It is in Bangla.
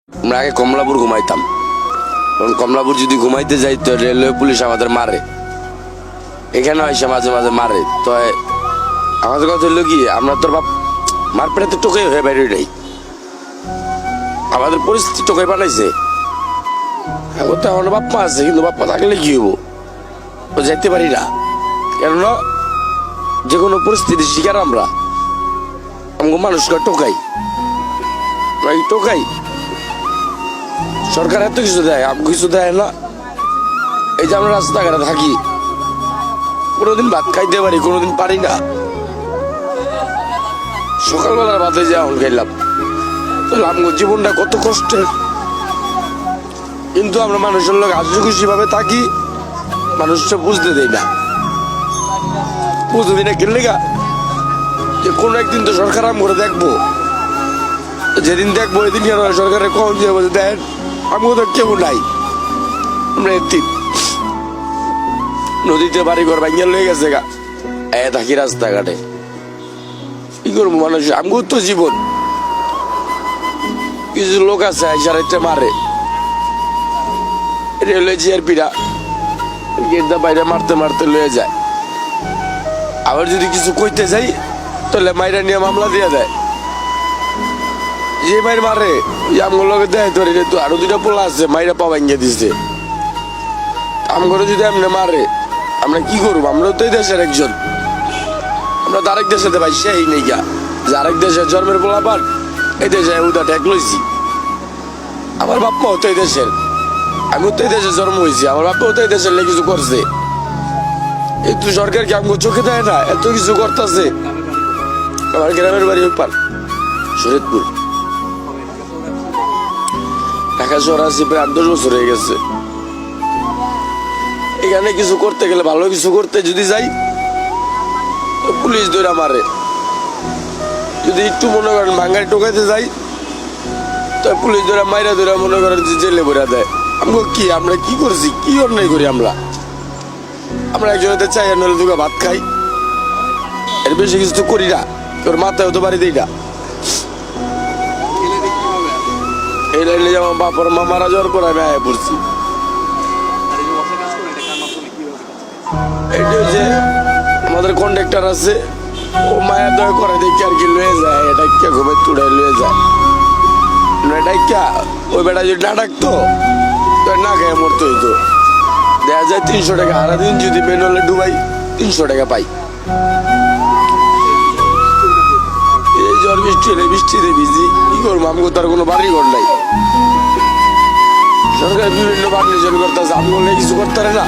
আমরা আগে কমলাপুর ঘুমাইতাম, কারণ কমলাপুর যদি ঘুমাইতে যাই তো রেলওয়ে পুলিশ আমাদের মারে, এখানে এসে মাঝে মাঝে মারে। তো আমাদের কথা হইলো কি, আমরা তোর বাপ মার পেটে তো টোকাই হয়ে বাইরে নেই, আমাদের পরিস্থিতি টোকাই বানাইছে। এখন তো আমার বাপ্পা আছে, কিন্তু বাপ্পা থাকলে কি হবো, ও যাইতে পারি না, কেননা যে কোনো পরিস্থিতির শিকার আমরা। আমাকে মানুষকে টোকাই টোকাই, সরকার এত কিছু দেয়, আমাকে কিছু দেয় না। এই যে আমরা রাস্তাঘাটে থাকি, কোনোদিন ভাত খাইতে পারি, কোনোদিন পারি না। সকালবেলার ভাতে যে এখন খাইলাম, তাহলে আমার জীবনটা কত কষ্টের। কিন্তু আমরা মানুষের লোক হাসি খুশি ভাবে থাকি, মানুষটা বুঝতে দেয় না, বুঝতে দিই না। কিনলে গা যে কোনো একদিন তো সরকার আম করে দেখবো, যেদিন দেখবো ওই দিন সরকারের কখন যাবো, দেন আমি তো কেউ নাই, আমরা এতিম। নদীতে বাড়ি ঘর ভাঙিয়া লয়ে গেছে গা, থাকি রাস্তাঘাটে, কি করবো মানুষ, আমগো তো জীবন। কিছু লোক আছে আইসারাইতে মারে, রেলওয়ে জিআরপিরা গেটটা বাইরে মারতে মারতে লয়ে যায়। আবার যদি কিছু কইতে যাই তাহলে মাইরা নিয়ে মামলা দিয়ে দেয়। যে মাইর মারে আমগুলো লগে দেয় ধরে, তো আরো দুইটা পোলা আছে মাইরা পা ভাঙিয়ে দিচ্ছে। আমগুলো যদি এমনি মারে আমরা কি করবো? আমরা তো এই দেশের একজন, আমরা তো আরেক দেশে ভাই সেই নেই গা, যে আরেক দেশের জন্মের পোলা পান এই দেশে উদা ট্যাক লইছি। আমার বাপ্পাও তো এই দেশের, আমি তো এই দেশে জন্ম হয়েছি, আমার বাপ্পাও তো এই দেশের লেগে কিছু করছে। একটু সরকার কি আমাকে চোখে দেয় না? এত কিছু করতেছে। আমার গ্রামের বাড়ি ওপার শরীয়তপুর, ঢাকা শহর আছি প্রায় 8-10 বছর হয়ে গেছে। এখানে কিছু করতে গেলে, ভালো কিছু করতে যদি যাই, পুলিশ ধরে মারে। যদি একটু মনে করেন ভাঙ্গায় টোকাইতে যাই, তো পুলিশ ধরে মাইরা ধরে মনে করেন যে জেলে ভরা দেয়। আমাকে কি, আমরা কি করছি, কি অন্যায় করি আমরা? আমরা একজনের চাই নলে দুগা ভাত খাই, এর বেশি কিছু তো করি না। তোর মাথায় তো বাড়ি দিই না। এই লাইনে যেমন বাপর মা মারা যাওয়ার পর আমি আয়া পড়ছি। এইটা যে আমাদের কন্ডাক্টর আছে, ও মায়া দয়া করে দেখি আর কি লয়ে যায়, এটা কে ঘুমে তুড়াই লয়ে যায়। ডাইকা ওই বেটা যদি না ডাকতো তো না খেয়ে মরতে হইতো। দেখা যায় 300 টাকা সারাদিন যদি মেনুয়ালে ডুবাই 300 টাকা পাই। এই ঝড় বৃষ্টি হলে বৃষ্টিতে ভিজি, কি করবো? আমাকে তার কোনো বাড়ি ঘর নাই। সরকার বিভিন্ন পারমিশন করতেছে, আমি বললে কিছু করতে পারে না।